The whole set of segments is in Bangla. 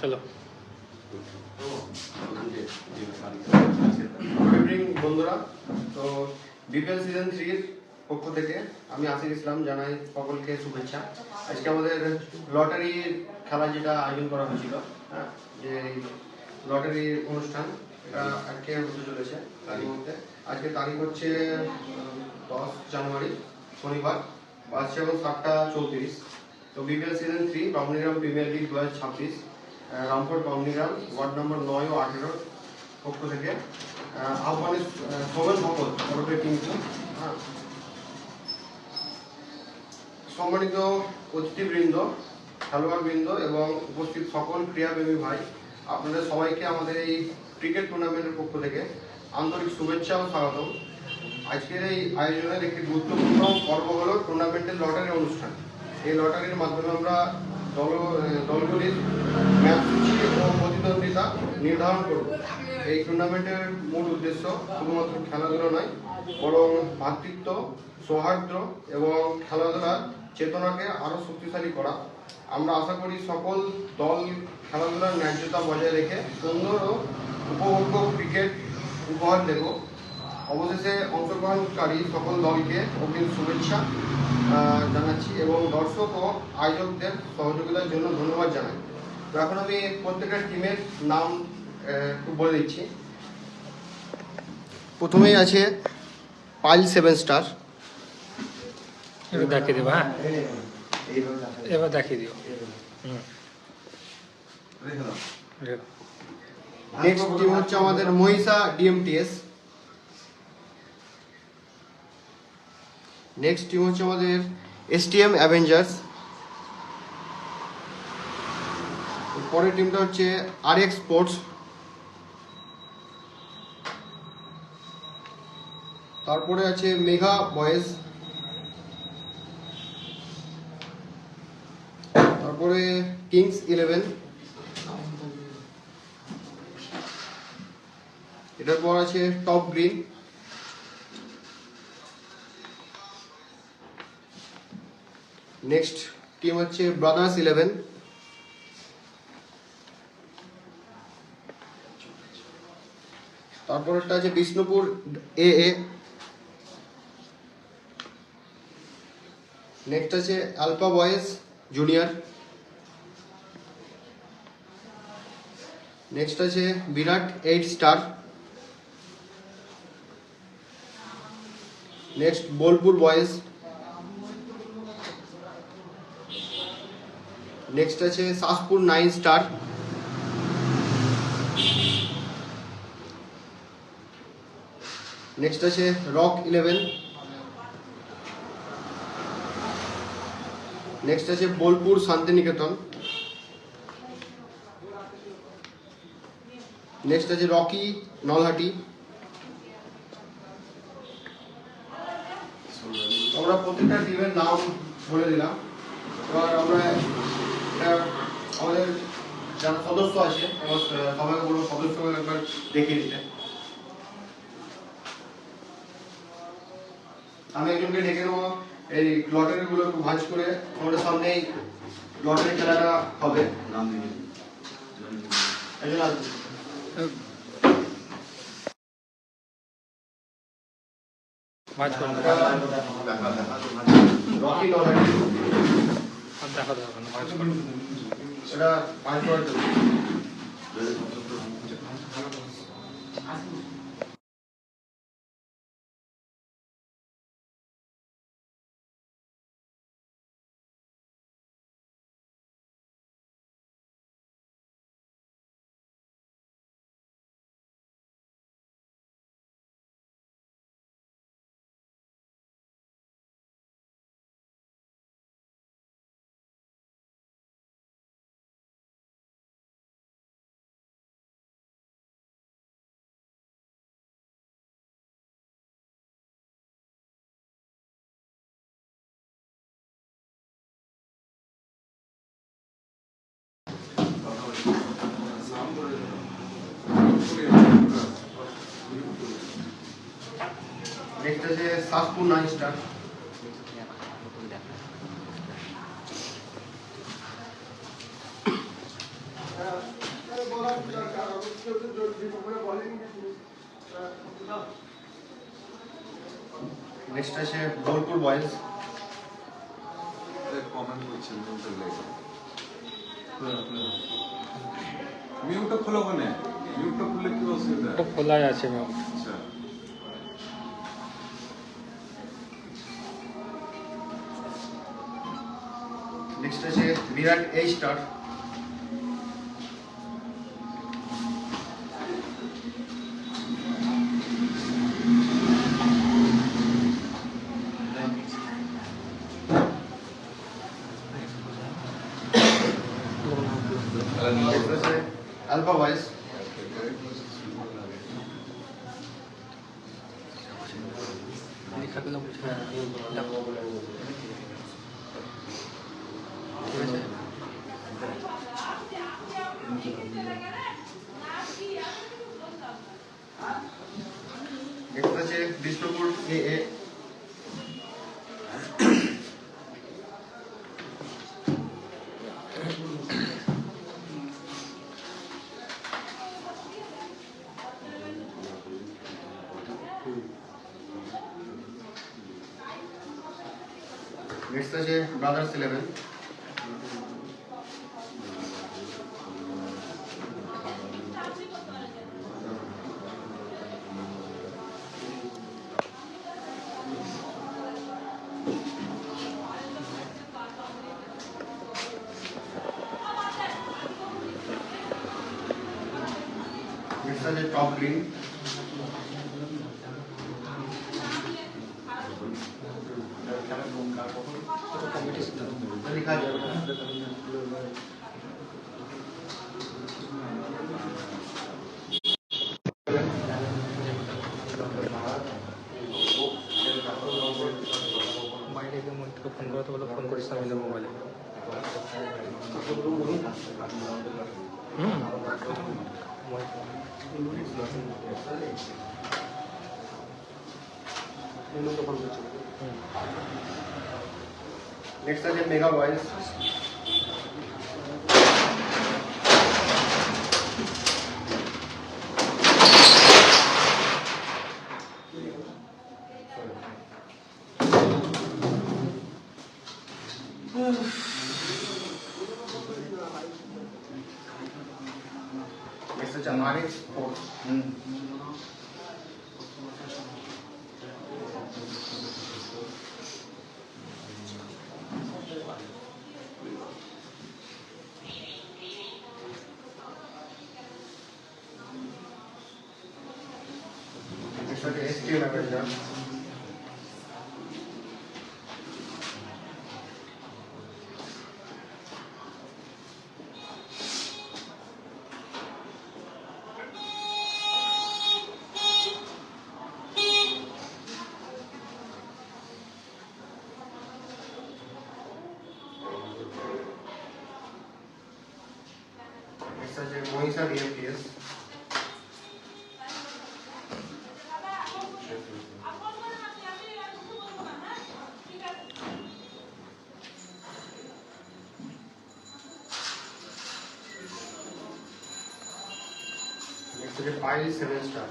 চলো। গুড ইভিনিং বন্ধুরা। তো বিপিএল সিজন 3 পক্ষ থেকে আমি আসিফ ইসলাম জানাই সকলকে শুভেচ্ছা। আজকে আমাদের লটারি খেলা যেটা আয়োজন করা হয়েছিল, হ্যাঁ, যে লটারি অনুষ্ঠান, এটা আজকে হতে চলেছে। তারই মধ্যে আজকে তারিখ হচ্ছে 10 জানুয়ারি শনিবার, বাজছে এখন 7:34। তো BPL season 3 Bamunigram premier league 2026 Rampur Bamunigram ward number 9 ও 18 পক্ষ থেকে আহ্বানের সোমেন ভকত ওরফে টিঙ্কু, হ্যাঁ, সম্মানিত অতিথিবৃন্দ, খেলোয়াড়বৃন্দ এবং উপস্থিত সকল ক্রীড়াপ্রেমী ভাই, আপনাদের সবাইকে আমাদের এই ক্রিকেট টুর্নামেন্টের পক্ষ থেকে আন্তরিক শুভেচ্ছা ও স্বাগতম। আজকের এই আয়োজনের একটি গুরুত্বপূর্ণ পর্ব হল টুর্নামেন্টের লটারি অনুষ্ঠান। এই লটারির মাধ্যমে আমরা দলগুলির ম্যাচ সূচি ও প্রতিদ্বন্দ্বিতা নির্ধারণ করব। এই টুর্নামেন্টের মূল উদ্দেশ্য শুধুমাত্র খেলাধুলা নয়, বরং ভ্রাতৃত্ব, সৌহার্দ্য এবং খেলাধুলার চেতনাকে আরও শক্তিশালী করা। আমরা আশা করি সকল দল খেলাধুলার ন্যায্যতা বজায় রেখে সুন্দর ও উপভোগ্য ক্রিকেট উপহার দেব। অবশেষে অংশগ্রহণকারী সকল দলকে অগ্রিম শুভেচ্ছা জানাচ্ছি এবং দর্শক ও আয়োজকদের সহযোগিতার জন্য ধন্যবাদ জানাই। তো এখন আমি প্রত্যেকটা টিমের নাম একটু বলে দিচ্ছি। প্রথমেই আছে পাইল 7 স্টার। এবার দেখিয়ে দেবো। হ্যাঁ, এবার দেখিয়ে দিও। নেক্সট টিম হচ্ছে আমাদের মহিষা ডিএমটিএস। নেক্সট টিম হচ্ছে আমাদের এসটিএম অ্যাভেঞ্জার্স। পরের টিমটা হচ্ছে আরএক্স স্পোর্টস। তারপরে আছে মেঘা বয়েজ। তারপরে কিংস 11। এটার পর আছে টপ গ্রিন। নেক্সট টিম হচ্ছে ব্রাদার্স 11। তারপর একটা আছে বিষ্ণুপুর AA। নেক্সট আছে আলফা বয়েজ জুনিয়র। নেক্সট আছে বিরাট 8 star. Next Bolpur boys. Next আছে শাসপুর 9 স্টার। নেক্সট আছে রক 11। নেক্সট আছে বোলপুর শান্তিনিকেতন। নেক্সট আছে রকি নলহাটি। আমরা প্রত্যেকটা টিমের নাম বলে দিলাম। এবার আমরা আমাদের যারা সদস্য আছে সবাইকে বলবো সদস্যকে একবার দেখিয়ে দিতে। আমি একজনকে ডেকে নেবো, এই লটারি গুলো একটু ভাঁজ করে আমাদের সামনেই লটারি খেলাটা হবে। একজন আসবে। রকি লটারি দেখা দেবো এটা ভাঁজ করার জন্য। नेक्स्ट আছে শাসপুর 9 স্টার। নেক্সট আছে বোলপুর বয়েজ। কমেন্ট করছেন মিউটটা খোলো ওখানে, মিউটটা খুললে কি অসুবিধা? ওটা খোলাই আছে ম্যাম। আচ্ছা নেক্সট আছে বিরাট এই স্টার। নেক্সট আছে আলফা বয়েজ। লিখাগুলো বুঝে নেক্সট আছে বিষ্ণুপুর এ। নেক্সট আছে ব্রাদার্স 11। নেক্সট আছে টপ গ্রিন। লিখা যাবে বাইরে গিয়ে মনিটকে ফোন করতে বলে ফোন করিস না আমাদের মোবাইলে। নেক্সট আছে মেগা বয়েজ। নেক্সট আছে আরএক্স 4। নেক্সট আছে এসটিএম অ্যাভেঞ্জার। নেক্সট আছে মহিষা বিএমপিএস। নেক্সট আছে ফাইল 7 স্টার।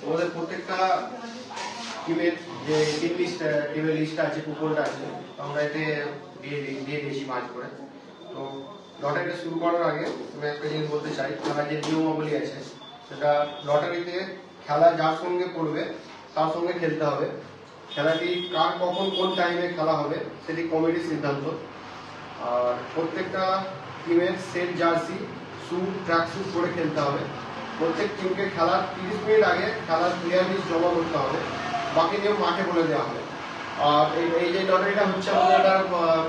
আমাদের প্রত্যেকটা টিমের যে টিমের লিস্ট আছে, কুপনটা আছে, আমরা এতে দিয়ে দিয়েছি ভাঁজ করে। তো লটারিটা শুরু করার আগে আমি একটা জিনিস বলতে চাই, খেলার যে নিয়মাবলী আছে সেটা লটারিতে খেলা যার সঙ্গে পড়বে তার সঙ্গে খেলতে হবে। খেলাটি কার কখন কোন টাইমে খেলা হবে সেটি কমিটির সিদ্ধান্ত। আর প্রত্যেকটা টিমের সেট জার্সি, শু, ট্র্যাক স্যুট পরে খেলতে হবে। প্রত্যেক টিমকে খেলার 30 মিনিট আগে খেলার প্লেয়ার লিস্ট জমা করতে হবে, বাকি নিয়ম মাঠে বলে দেওয়া হবে। আর এই যে লটারিটা হচ্ছে আমাদের এটা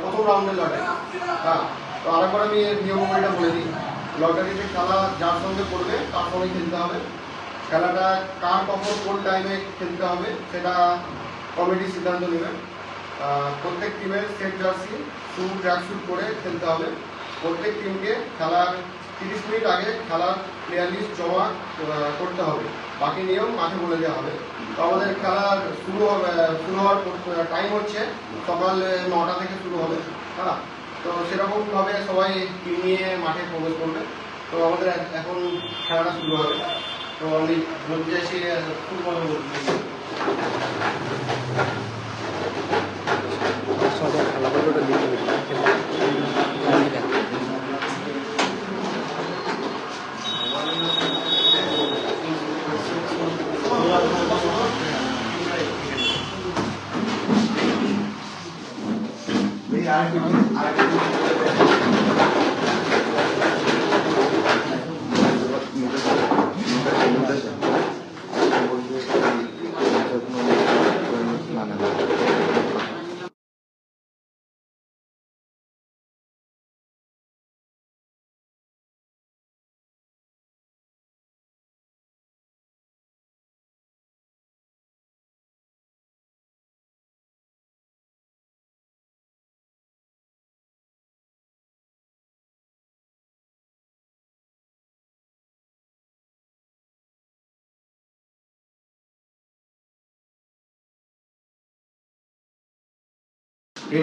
প্রথম রাউন্ডের লটারি। হ্যাঁ, তো আরেকবার আমি নিয়মাবলীটা বলে দিই। লটারিতে খেলা যার সঙ্গে পড়বে তার সঙ্গে খেলতে হবে। খেলাটা কার কখন কোন টাইমে খেলতে হবে সেটা কমিটি সিদ্ধান্ত নেবে। প্রত্যেক টিমের সেট জার্সি, শু, ট্র্যাক স্যুট পরে খেলতে হবে। প্রত্যেক টিমকে খেলার 30 মিনিট আগে খেলার প্লেয়ার লিস্ট জমা করতে হবে। বাকি নিয়ম মাঠে বলে দেওয়া হবে। তো আমাদের খেলার শুরু হওয়ার টাইম হচ্ছে সকাল 9টা থেকে শুরু হবে। হ্যাঁ, তো সেরকমভাবে সবাই টিম নিয়ে মাঠে প্রবেশ করবে। তো আমাদের এখন খেলাটা শুরু হবে। তো আমি বলতে চাইছি ফুটবল খেলা করবে ওটা দিতে হবে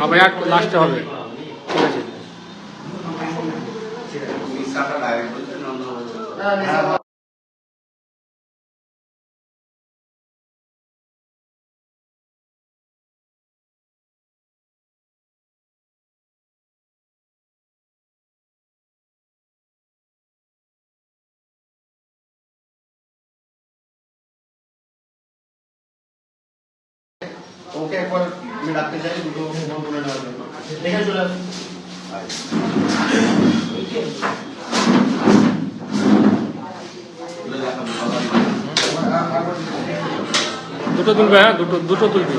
আবার আর লাস্টে হবে। ঠিক আছে, ওকে একবার আমি ডাকতে চাই দুটো ফোন করে নেওয়ার জন্য। এখানে চলে আসুন। দুটো তুলবে। হ্যাঁ, দুটো তুলবি।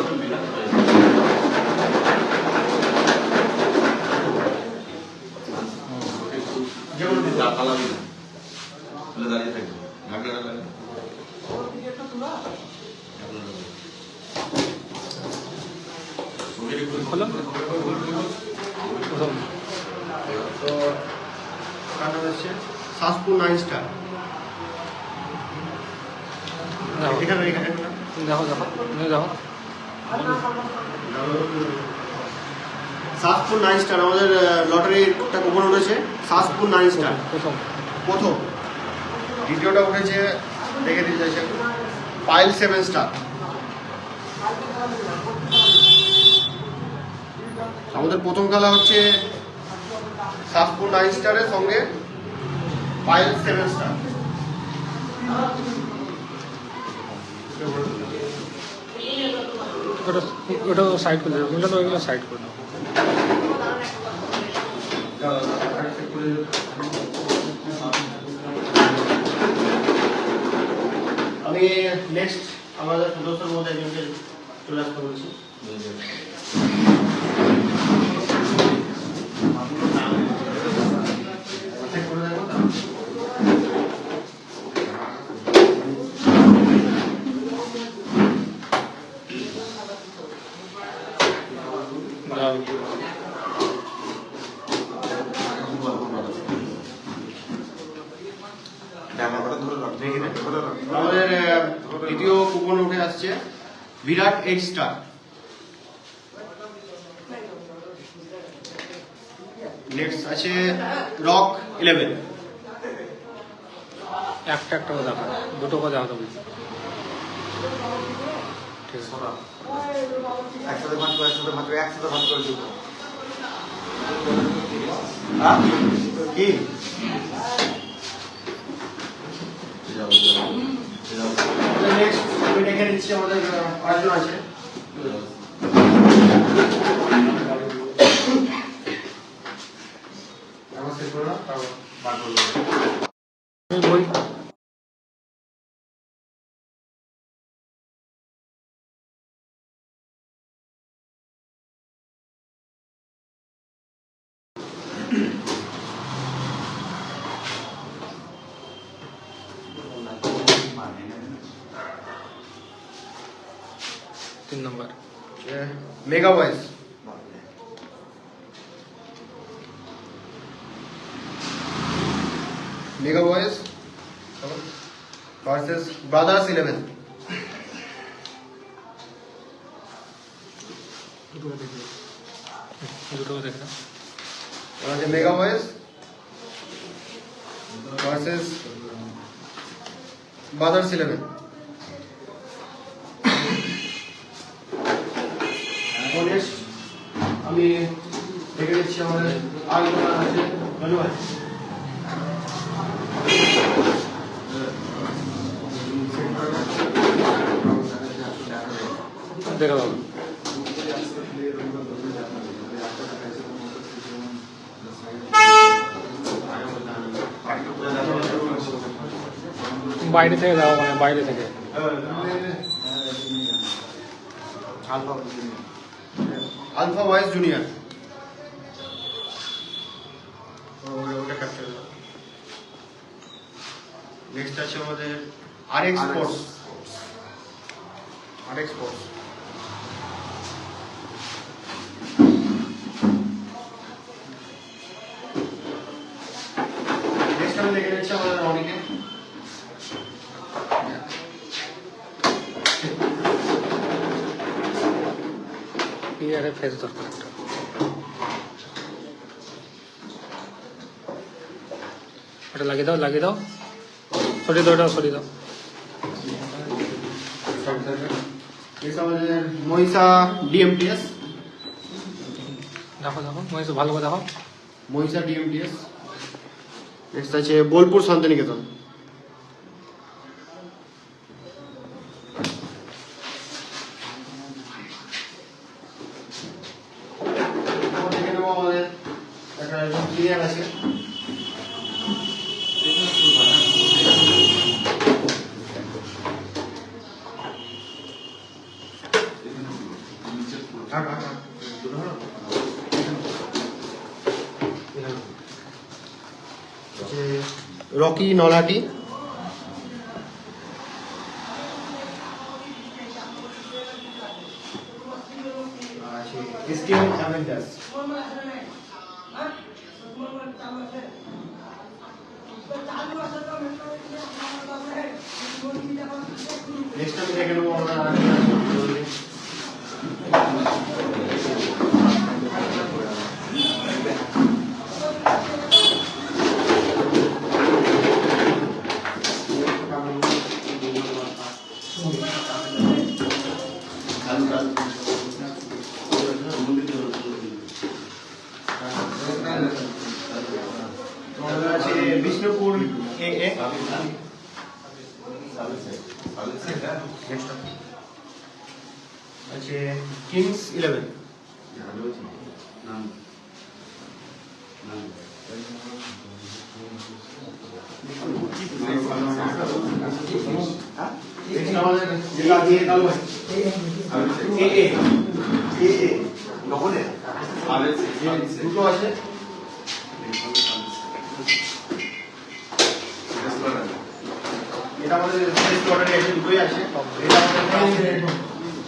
হলো প্রথম তো কাটা হচ্ছে সাসপুর 9 স্টার। দেখো এখানে এখানে দেখো দেখো দেখো সাসপুর 9 স্টার আমাদের লটারিটা কুপন উঠেছে। সাসপুর 9 স্টার প্রথম। দ্বিতীয়টা উঠেছে দেখে দিতে চাইছে পাইল 7 স্টার। আমাদের প্রথম খেলা হচ্ছে সাসপুর 9 স্টারের সঙ্গে পাইল 7 স্টার। ওটা সাইড করে দেবে, বুঝলে তো, ওইগুলো সাইড করে দেবো। আমি নেক্সট আমাদের সদস্যের মধ্যে একজনকে চলে আসতে বলছি। আমাদের দ্বিতীয় কুপন উঠে আসছে বিরাট 8 স্টার। নেক্সট আছে রক 11। একটা করে দেখো, দুটো করে দেখো তো বুঝলি। ঠিক আছে, একসাথে ভাগ করে দিব। কি নেক্সট আমি দেখে নিচ্ছি আমাদের আরেকজন আছে। বই 3 নম্বর mega voice. Mega boys versus brothers 11। দুটো দেখে নাও। এবার হচ্ছে mega boys versus brothers 11। Next আমি দেখে দিচ্ছি আমাদের আলোচনা আছে ধন্যবাদ। দেখে বাবু বাইরে থেকে যাও, মানে বাইরে থেকে আলফা বয়েজ জুনিয়র। নেক্সট আছে আমাদের RX sports. RX sports next আমি দেখে নিচ্ছি আমাদের রনিকে। ইয়ারে ফেস দরকার একটা। ওটা লাগিয়ে দাও, লাগিয়ে দাও, সরিয়ে দাও, ওটা সরিয়ে দাও। নেক্সট আমাদের মহিষা ডিএমটিএস। দেখো দেখো, মহিষ ভালো করে দেখো। মহিষা ডিএমটিএস। নেক্সট আছে বোলপুর শান্তিনিকেতন। দেখে নেবো আমাদের একটা সিনিয়র আছে Rocky Nalati. STM Avengers. Next আমি দেখে নেবো আমরা আছে বিষ্ণুপুর এ এ। আছে কিংস 11। নেক্সট আমাদের যেটা দিয়ে কালো ভাই এ এ এ এ নকলে দুটো আছে। এটা আমাদের টেস্ট অর্ডারে এসে দুটোই আছে। এটা আমাদের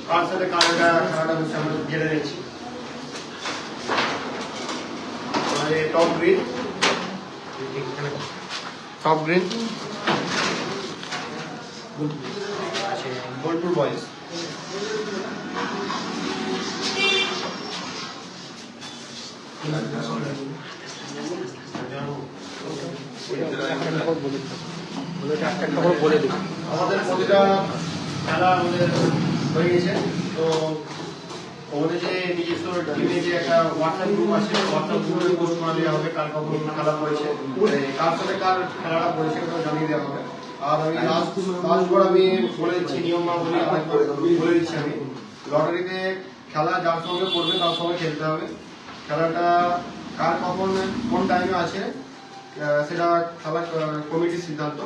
কার সাথে কারটা খেলাটা হচ্ছে আমরা জেনে নিচ্ছি। আমাদের টপ গ্রিন, টপ গ্রিন আছে বোলপুর বয়েজ। একটা করে বলে দিই। আমাদের প্রতিটা খেলা আমাদের হয়ে গেছে। তো আমাদের যে নিজস্ব টিমে যে একটা হোয়াটসঅ্যাপ গ্রুপ আছে, হোয়াটসঅ্যাপ গ্রুপে পোস্ট করে দেওয়া হবে কার কখন খেলা পড়েছে, কার সাথে কার খেলাটা পড়েছে ওটা জানিয়ে দেওয়া হবে। আর আমি লাস্টবার আমি বলে দিচ্ছি নিয়মাবলী আরেকবার বলে দিচ্ছি আমি। লটারিতে খেলা যার সঙ্গে পড়বে তার সঙ্গে খেলতে হবে। খেলাটা কার কখন কোন টাইমে আছে সেটা খেলা কমিটির সিদ্ধান্ত।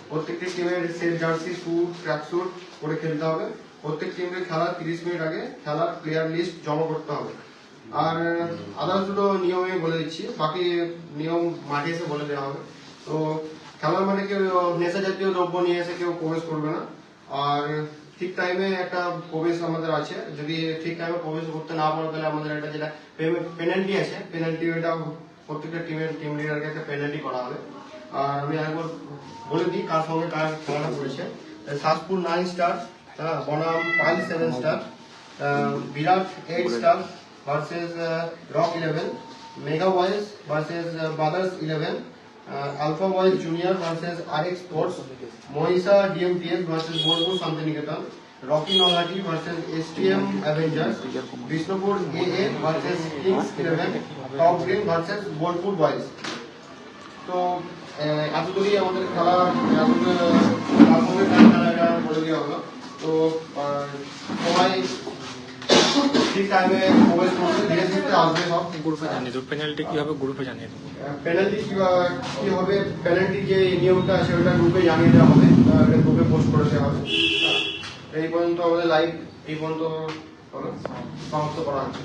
প্রত্যেকটি টিমের set jersey, suit, track suit করে খেলতে হবে। প্রত্যেক টিমকে খেলার 30 মিনিট আগে খেলার প্লেয়ার লিস্ট জমা করতে হবে। আর আদার্স দুটো নিয়ম আমি বলে দিচ্ছি, বাকি নিয়ম মাঠে এসে বলে দেওয়া হবে। তো খেলার মাঠে কেউ নেশা জাতীয় দ্রব্য নিয়ে এসে কেউ প্রবেশ করবে না। আর ঠিক টাইমে একটা প্রবেশ আমাদের আছে, যদি ঠিক টাইমে প্রবেশ করতে না পারো তাহলে আমাদের একটা যেটা পেনাল্টি আছে, পেনাল্টি ওইটা প্রত্যেকটা টিমের টিম লিডারকে একটা পেনাল্টি করা হবে। আর আমি একবার বলে দিই কার সঙ্গে কার খেলাটা করেছে। সাসপুর 9 স্টার, বনাম পাইল 7 star, Birat 8 star versus rock 11, mega boys versus brothers 11, alpha boys junior versus RX sports, Mahisha DMTS versus Bolpur Santiniketan, Rocky Nalhati versus STM Avengers, Bishnupur AA versus kings 11, top green versus Bolpur boys. তো এতদূরই আমাদের খেলা খেলাটা বলে দেওয়া হলো। তো সবাই ঠিক টাইমে প্রবেশ করবে, ধীরে ধীরে আসবে সব। গ্রুপে জানিয়ে দেবো, পেনাল্টি কী হবে গ্রুপে জানিয়ে দেবো। পেনাল্টি কি হবে, পেনাল্টি যে নিয়মটা আছে ওটা গ্রুপে জানিয়ে দেওয়া হবে, এটা গ্রুপে পোস্ট করে দেওয়া হবে। এই পর্যন্ত আমাদের লাইভ এই পর্যন্ত সমাপ্ত করা হচ্ছে।